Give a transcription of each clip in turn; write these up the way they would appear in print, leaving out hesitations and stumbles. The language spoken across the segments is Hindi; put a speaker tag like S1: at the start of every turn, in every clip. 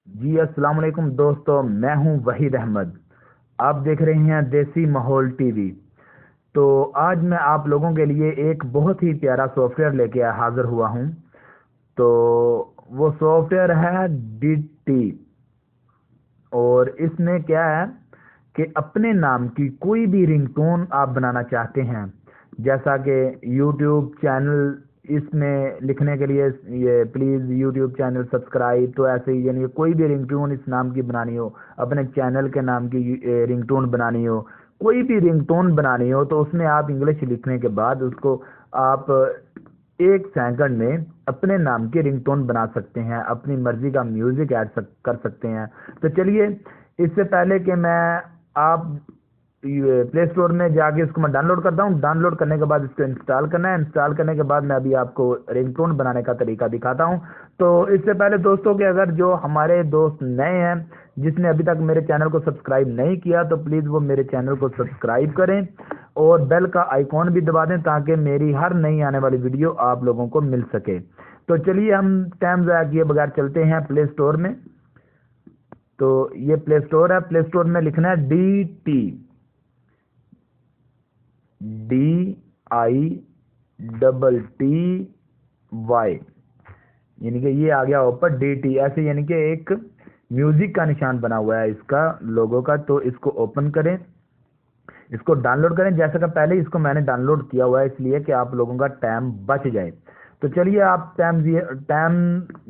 S1: जी अस्सलाम वालेकुम दोस्तों, मैं हूं वहीद अहमद। आप देख रहे हैं देसी माहौल टीवी। तो आज मैं आप लोगों के लिए एक बहुत ही प्यारा सॉफ्टवेयर लेके हाजिर हुआ हूं। तो वो सॉफ्टवेयर है डीटी। और इसमें क्या है कि अपने नाम की कोई भी रिंगटोन आप बनाना चाहते हैं, जैसा कि यूट्यूब चैनल, इसमें लिखने के लिए ये प्लीज़ यूट्यूब चैनल सब्सक्राइब, तो ऐसे ही यानी कोई भी रिंगटोन इस नाम की बनानी हो, अपने चैनल के नाम की रिंगटोन बनानी हो, कोई भी रिंगटोन बनानी हो, तो उसमें आप इंग्लिश लिखने के बाद उसको आप 1 सेकंड में अपने नाम की रिंगटोन बना सकते हैं, अपनी मर्जी का म्यूजिक ऐड कर सकते हैं। तो चलिए, इससे पहले कि मैं आप प्ले स्टोर में जाके इसको मैं डाउनलोड करता हूँ। डाउनलोड करने के बाद इसको इंस्टॉल करना है। इंस्टॉल करने के बाद मैं अभी आपको रिंगटोन बनाने का तरीका दिखाता हूँ। तो इससे पहले दोस्तों कि अगर जो हमारे दोस्त नए हैं, जिसने अभी तक मेरे चैनल को सब्सक्राइब नहीं किया, तो प्लीज़ वो मेरे चैनल को सब्सक्राइब करें और बेल का आइकॉन भी दबा दें, ताकि मेरी हर नई आने वाली वीडियो आप लोगों को मिल सके। तो चलिए, हम टाइम ज़ाया किए बगैर चलते हैं प्ले स्टोर में। तो ये प्ले स्टोर है। प्ले स्टोर में लिखना है DTITTY, यानी कि ये आ गया ऊपर DT ऐसे, यानी कि एक म्यूजिक का निशान बना हुआ है इसका लोगो का। तो इसको ओपन करें, इसको डाउनलोड करें। जैसा कि पहले इसको मैंने डाउनलोड किया हुआ है, इसलिए कि आप लोगों का टाइम बच जाए। तो चलिए, आप टाइम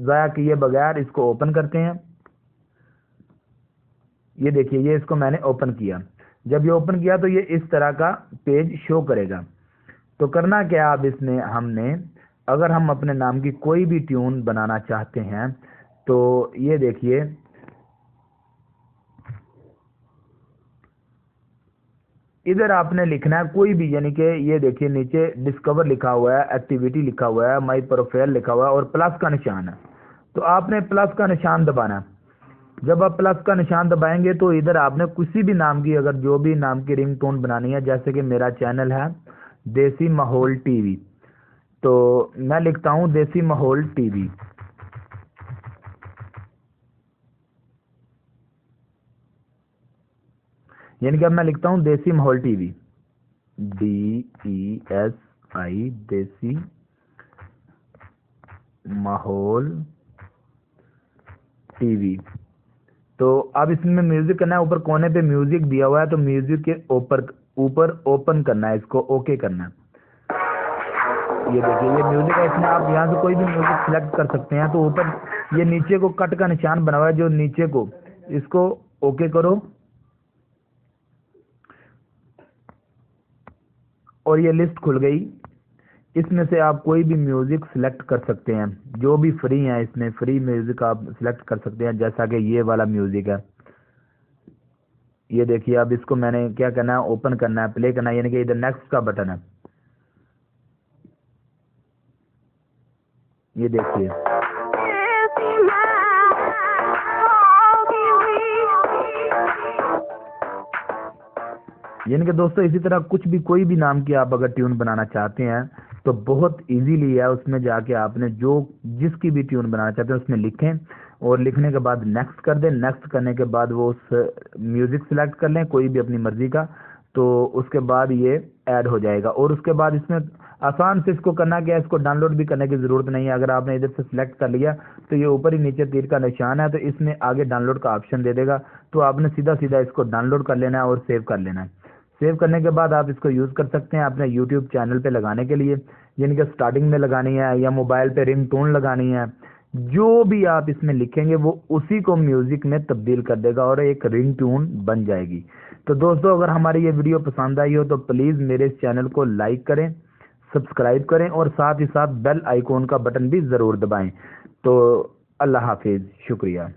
S1: ज़ाया किए बगैर इसको ओपन करते हैं। ये देखिए, ये इसको मैंने ओपन किया। जब ये ओपन किया तो ये इस तरह का पेज शो करेगा। तो करना क्या अब इसमें हमने, अगर हम अपने नाम की कोई भी ट्यून बनाना चाहते हैं, तो ये देखिए, इधर आपने लिखना है कोई भी, यानी कि ये देखिए नीचे डिस्कवर लिखा हुआ है, एक्टिविटी लिखा हुआ है, माई प्रोफाइल लिखा हुआ है और प्लस का निशान है। तो आपने प्लस का निशान दबाना है। जब आप प्लस का निशान दबाएंगे तो इधर आपने किसी भी नाम की, अगर जो भी नाम की रिंगटोन बनानी है, जैसे कि मेरा चैनल है देसी माहौल टीवी, तो मैं लिखता हूं देसी माहौल टीवी। यानी कि अब मैं लिखता हूं देसी माहौल टीवी, DESI, देसी माहौल टीवी। तो अब इसमें म्यूजिक करना है। ऊपर कोने पे म्यूजिक दिया हुआ है, तो म्यूजिक के ऊपर ऊपर ओपन करना है, इसको ओके करना है। ये देखिए, ये म्यूजिक है, इसमें आप यहाँ से कोई भी म्यूजिक सिलेक्ट कर सकते हैं। तो ऊपर ये नीचे को कट का निशान बना हुआ है, जो नीचे को, इसको ओके करो और ये लिस्ट खुल गई। इसमें से आप कोई भी म्यूजिक सिलेक्ट कर सकते हैं, जो भी फ्री है, इसमें फ्री म्यूजिक आप सिलेक्ट कर सकते हैं, जैसा कि ये वाला म्यूजिक है। ये देखिए, अब इसको मैंने क्या करना है, ओपन करना है, प्ले करना है, यानी कि इधर नेक्स्ट का बटन है। ये देखिए, यानी कि दोस्तों, इसी तरह कुछ भी, कोई भी नाम की आप अगर ट्यून बनाना चाहते हैं, तो बहुत इजीली है। उसमें जाके आपने जो जिसकी भी ट्यून बनाना चाहते हैं उसमें लिखें, और लिखने के बाद नेक्स्ट कर दें। नेक्स्ट करने के बाद वो उस म्यूजिक सिलेक्ट कर लें, कोई भी अपनी मर्जी का। तो उसके बाद ये ऐड हो जाएगा। और उसके बाद इसमें आसान से इसको करना क्या है, इसको डाउनलोड भी करने की ज़रूरत नहीं है। अगर आपने इधर से सिलेक्ट कर लिया, तो ये ऊपर ही नीचे तीर का निशान है, तो इसमें आगे डाउनलोड का ऑप्शन दे देगा। तो आपने सीधा सीधा इसको डाउनलोड कर लेना है और सेव कर लेना है। सेव करने के बाद आप इसको यूज़ कर सकते हैं अपने यूट्यूब चैनल पे लगाने के लिए, यानी कि स्टार्टिंग में लगानी है या मोबाइल पे रिंगटोन लगानी है। जो भी आप इसमें लिखेंगे वो उसी को म्यूजिक में तब्दील कर देगा और एक रिंगटोन बन जाएगी। तो दोस्तों, अगर हमारी ये वीडियो पसंद आई हो तो प्लीज़ मेरे इस चैनल को लाइक करें, सब्सक्राइब करें और साथ ही साथ बेल आइकॉन का बटन भी ज़रूर दबाएं। तो अल्लाह हाफिज़, शुक्रिया।